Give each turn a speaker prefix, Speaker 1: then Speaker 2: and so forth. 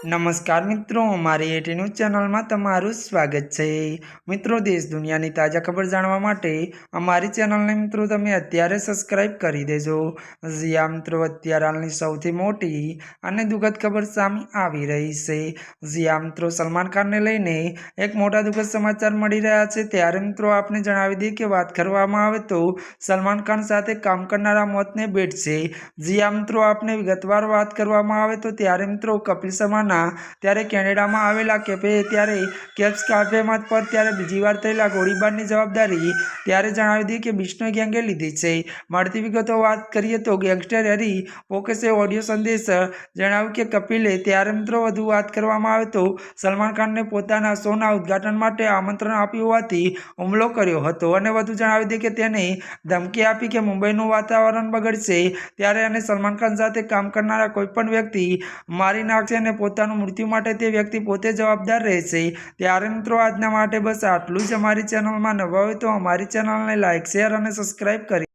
Speaker 1: नमस्कार मित्रों, हमारी एटी न्यूज़ चैनल में तमारू स्वागत है। मित्रों, देश दुनिया की ताजा खबर जानवा माटे अमारी चैनल ने मित्रों तमे अत्यारे सब्सक्राइब करी देजो। जी आ मित्रों, अत्यार हालनी सौथी मोटी अने दुखद खबर सामे आवी रही है। जी आ मित्रों, सलमान खान ने लईने एक मोटा दुखद समाचार मळी रह्या छे। त्यारे मित्रों आपने जणावी दीए के वात करवामां आवे तो सलमान खान साथे काम करनारा मौतने भेटशे। जी आ मित्रों, आपने विगतवार बात करवामां आवे तो त्यारे मित्रों कपिल शर्मा त्यारे केनेडा में आवेला कैफे त्यारे केप्स कैफे पर त्यारे बीजी वार थयेला गोळीबारनी जवाबदारी त्यारे जणावी दी के बिश्नोई गैंगे लीधी छे। मळती विगतो वात करीए तो गैंगस्टर हेरी फोकसे ऑडियो संदेश जणाव्युं के कपिले त्यारे मित्रों वधु वात करवामां आवे तो सलमान खान ने पोताना शोना उद्घाटन माटे आमंत्रण आप्युं होवाथी हुमलो कर्यो हतो अने वधु जणावी दी के तेने धमकी आपी के मुंबईनुं वातावरण बगड़शे त्यारे अने सलमान खान साथे काम करनारा कोईपण व्यक्ति मारी नाखशे अने पोतानुं मृत्यु माटे ते व्यक्ति पोते जवाबदार रहेशे। त्यारे मित्रों आजना माटे बस आटलुं ज। अमारी चेनल में नवा होय तो अमारी चेनल ने लाइक शेर अने सब्सक्राइब करी।